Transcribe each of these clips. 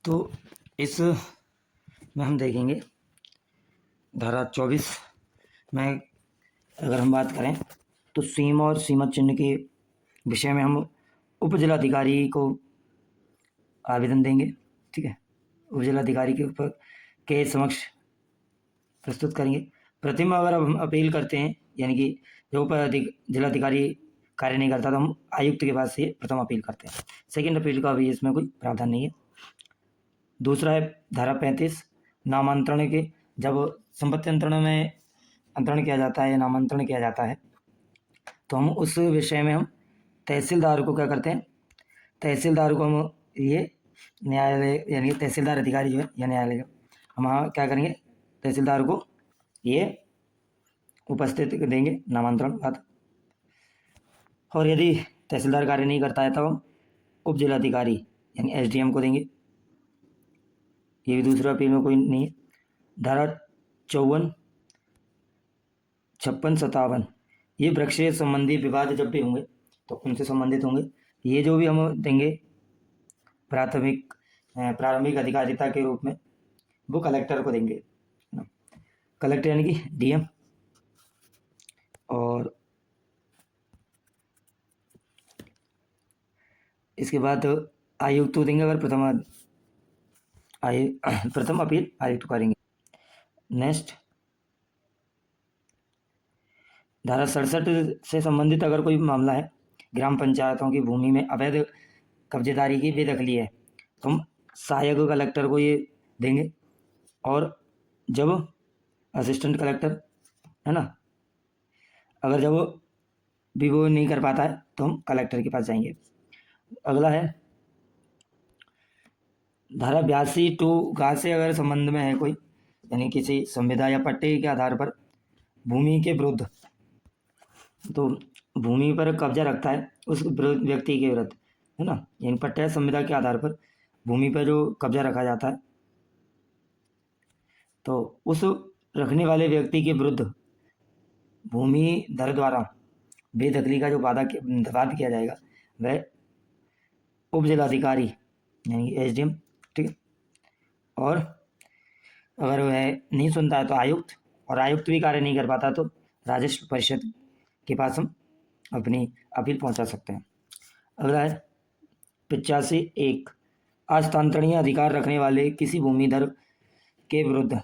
तो इस में हम देखेंगे धारा 24 में अगर हम बात करें तो सीमा और सीमा चिन्ह के विषय में हम उप जिलाधिकारी को आवेदन देंगे। ठीक है, उप जिलाधिकारी के ऊपर के समक्ष प्रस्तुत करेंगे। प्रथम अगर हम अपील करते हैं, यानी कि जो जिलाधिकारी कार्य नहीं करता, तो हम आयुक्त के पास से प्रथम अपील करते हैं। सेकंड अपील का भी इसमें कोई प्रावधान नहीं है। दूसरा है धारा 35 नामांतरण के, जब संपत्ति अंतरण में अंतरण किया जाता है या नामांतरण किया जाता है, तो हम उस विषय में हम तहसीलदार को क्या करते हैं, तहसीलदार को हम ये न्यायालय यानी तहसीलदार अधिकारी जो है या न्यायालय, हम क्या करेंगे, तहसीलदार को ये उपस्थित देंगे नामांतरण बाद। और यदि तहसीलदार कार्य नहीं करता है तो हम उप जिलाधिकारी यानी एसडीएम को देंगे। ये भी दूसरा अपील में कोई नहीं है। धारा 54, 56, 57 ये वृक्ष से संबंधी विवाद जब भी होंगे तो उनसे संबंधित होंगे। ये जो भी हम देंगे प्रारंभिक अधिकारिता के रूप में, वो कलेक्टर को देंगे। कलेक्टर यानी कि डीएम। और इसके बाद आयुक्त को देंगे अगर प्रथम अपील आयुक्त करेंगे। नेक्स्ट धारा 67 से संबंधित अगर कोई मामला है, ग्राम पंचायतों की भूमि में अवैध कब्जेदारी की बेदखली है, तो हम सहायक कलेक्टर को ये देंगे। और जब असिस्टेंट कलेक्टर है ना, अगर जब भी वो नहीं कर पाता है तो हम कलेक्टर के पास जाएंगे। अगला है धारा 82 टू गा से अगर संबंध में है कोई, यानी किसी संविदा या पट्टे के आधार पर भूमि के विरुद्ध, तो भूमि पर कब्जा रखता है उस व्यक्ति के विरुद्ध, है ना, यानी पट्टा या संविदा के आधार पर भूमि पर जो कब्जा रखा जाता है, तो उस रखने वाले व्यक्ति के विरुद्ध भूमि धर द्वारा बेदखली का जो वाद किया जाएगा वह उप जिलाधिकारी यानी एसडीएम। ठीक है, और अगर वह नहीं सुनता है तो आयुक्त, और आयुक्त भी कार्य नहीं कर पाता तो राजस्व परिषद के पास हम अपनी अपील पहुंचा सकते हैं। अगला है 85(1) हस्तांतरणीय अधिकार रखने वाले किसी भूमिधर के विरुद्ध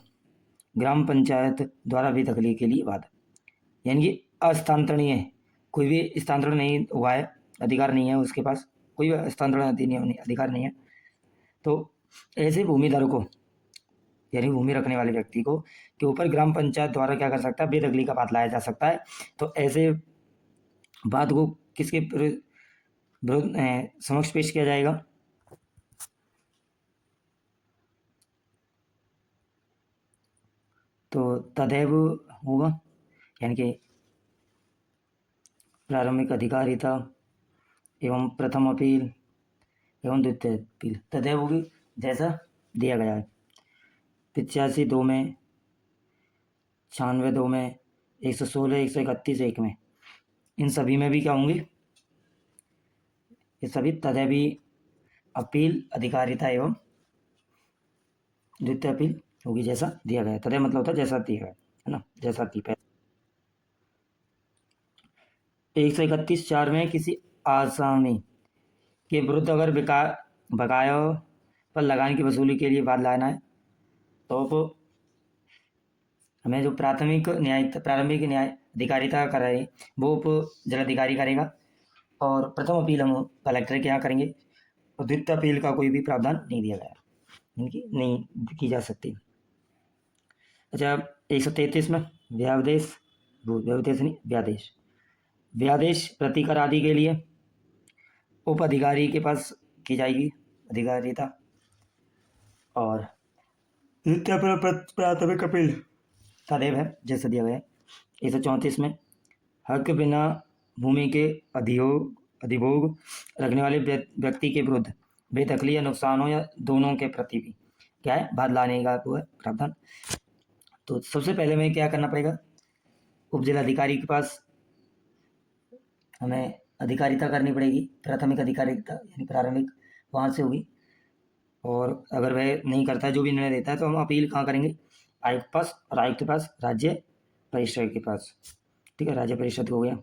ग्राम पंचायत द्वारा बेदखली के लिए वाद, यानी कि हस्तांतरणीय, कोई भी स्थानांतरण नहीं हुआ है, अधिकार नहीं है उसके पास, कोई भी हस्तांतरण अधिकार नहीं है, तो ऐसे भूमिधर को यानी भूमि रखने वाले व्यक्ति को के ऊपर ग्राम पंचायत द्वारा क्या कर सकता है, बेदखली का बात लाया जा सकता है। तो ऐसे बात को किसके समक्ष पेश किया जाएगा, तो तदैव होगा, यानी कि प्रारंभिक अधिकारिता एवं प्रथम अपील एवं द्वितीय अपील तदैव होगी जैसा दिया गया है 85(2) में, 96(2) में, 116, 131(1) में, इन सभी में भी क्या होंगे, ये सभी तदैवी अपील अधिकारिता एवं द्वितीय अपील होगी जैसा दिया गया है। तदैव मतलब होता है जैसा दिया गया है ना, जैसा थी पहले। 131(4) में किसी आसामी के विरुद्ध अगर बकाया पर लगान की वसूली के लिए वाद लाना है, तो हमें जो प्रारंभिक न्याय अधिकारिता कर रहे हैं वो उप जिलाधिकारी करेगा, और प्रथम अपील हम कलेक्टर के यहाँ करेंगे, और द्वितीय अपील का कोई भी प्रावधान नहीं दिया गया, यानी नहीं की जा सकती। अच्छा, 133 में व्यादेश प्रतिकर आदि के लिए उप अधिकारी के पास की जाएगी अधिकारिता, और द्वितीय प्राथमिक अपील तदैव है जैसा दिया गया है। 134 में हक बिना भूमि के अधिभोग रखने वाले व्यक्ति के विरुद्ध बेदखली या नुकसान हो या दोनों के प्रति भी क्या है, बात लाने का वो है प्रावधान। तो सबसे पहले में क्या करना पड़ेगा, उप जिलाधिकारी के पास हमें अधिकारिता करनी पड़ेगी, प्राथमिक अधिकारिता यानी प्रारंभिक वहाँ से होगी, और अगर वह नहीं करता है, जो भी निर्णय देता है, तो हम अपील कहाँ करेंगे? आयुक्त के पास, और आयुक्त के पास राज्य परिषद के पास। ठीक है, राज्य परिषद हो गया।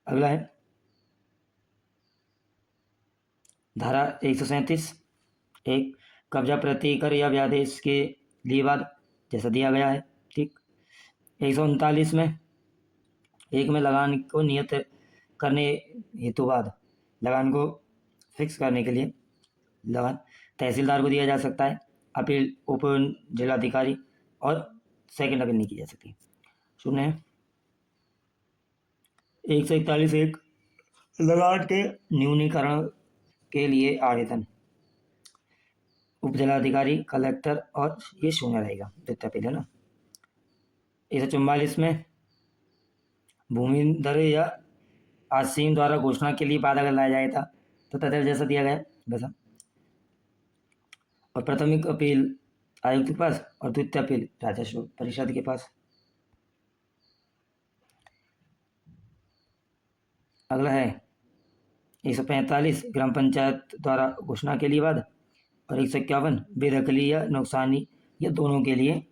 अगला है धारा 137, एक कब्जा प्रतिकर या व्यादेश के लिए बाद जैसा दिया गया है। ठीक, 139 में एक में लगान को नियत करने हेतु बाद, लगान को फिक्स करने के लिए लगान तहसीलदार को दिया जा सकता है, अपील उप जिलाधिकारी, और सेकंड अपील नहीं की जा सकती। सुने 141 एक लगान के न्यूनीकरण के लिए आवेदन उप जिलाधिकारी, कलेक्टर, और ये शून्य रहेगा, द्वितीय अपील है ना। 144 में भूमि दर या आसीम द्वारा घोषणा के लिए बाद अगर लाया जाएगा था तो तथ्य जैसा दिया गया वैसा। और प्राथमिक अपील आयुक्त के पास और द्वितीय अपील राजस्व परिषद के पास। अगला है 145 ग्राम पंचायत द्वारा घोषणा के लिए बाद, और 151 बेदखली या नुकसानी या दोनों के लिए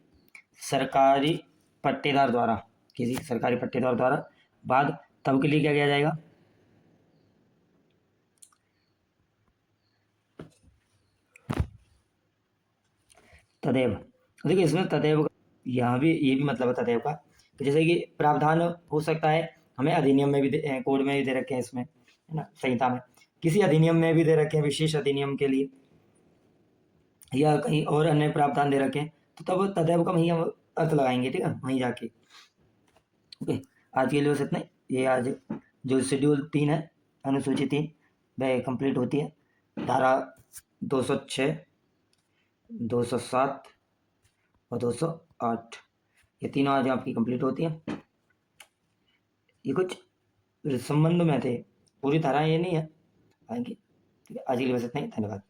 सरकारी पट्टेदार द्वारा, किसी सरकारी पट्टेदार द्वारा बाद, तब के लिए क्या किया जाएगा? तदेव। देखिए इसमें तदेव यहाँ भी ये भी मतलब है तदेव का कि जैसे कि प्रावधान हो सकता है हमें अधिनियम में भी कोड में भी दे रखे हैं, इसमें है ना, संहिता में किसी अधिनियम में भी दे रखे हैं, विशेष अधिनियम के लिए, या कहीं और अन्य प्रावधान दे रखे हैं, तो तब तदेव का वहीं हम अर्थ लगाएंगे। ठीक है, वहीं जाके। ओके, आज के लिए बस इतना ही। ये आज जो शेड्यूल 3 है, अनुसूची 3, वह कंप्लीट होती है। धारा 206, 207 और 208, ये तीनों आज आपकी कंप्लीट होती है। ये कुछ संबंध में थे, पूरी धारा ये नहीं है आएंगी। ठीक है, आज के लिए बस इतना ही। धन्यवाद।